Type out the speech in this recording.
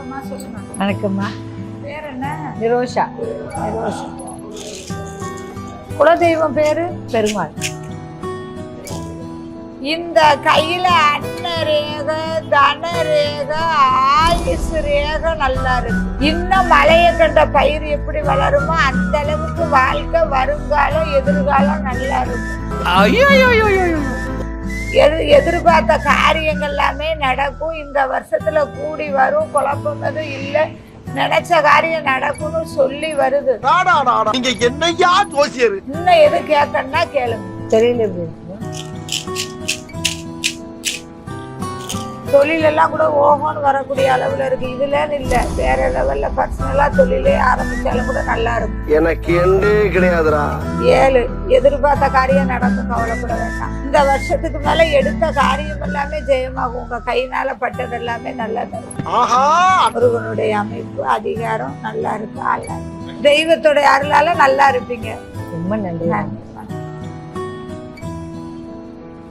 வணக்கம்மா, சொல்லுங்க. வணக்கம்மா. பேர் என்ன? நிரோஷா. நிரோஷா. குலதெய்வம் பேரு? பெருமாள். இந்த கையில அன்ன ரேக, தன ரேக, ஆயுசு ரேக நல்லா இருக்கு. இன்னும் மழையை கண்ட பயிர் எப்படி வளருமோ அந்த அளவுக்கு வாழ்க்கை, வருங்காலம், எதிர்காலம் நல்லா இருக்கும். எதிர்பார்த்த காரியங்கள் எல்லாமே நடக்கும். இந்த வருஷத்துல கூடி வரும், குழப்பம் எதுவும் இல்லை, நினைச்ச காரியம் நடக்கும்னு சொல்லி வருது. நீங்க என்னையா ஜோசியர்? இன்னும் எது கேட்கணும்னா கேளுங்க. தெரியல எப்படி இருக்கு. தொழிலெல்லாம் கூட ஓகோன்னு வரக்கூடிய அளவுல இருக்கு. இதுலன்னு இல்ல, வேற லெவல்ல பர்சனலா தொழிலே ஆரம்பிச்சாலும் கூட நல்லா இருக்கும். எனக்கு எண்டே கிடையாதுடா. 7 எதிர்பார்த்த காரியம் நடக்கும், கவலைப்பட வேண்டாம். இந்த வருஷத்துக்கு மேல எடுத்த காரியம் எல்லாமே ஜெயமாகும். உங்க கையினால பட்டது எல்லாமே நல்லா இருக்கும். முருகனுடைய அமைப்பு, அதிகாரம் நல்லா இருக்கு. தெய்வத்தோட அருளால நல்லா இருப்பீங்க. ரொம்ப நன்றி.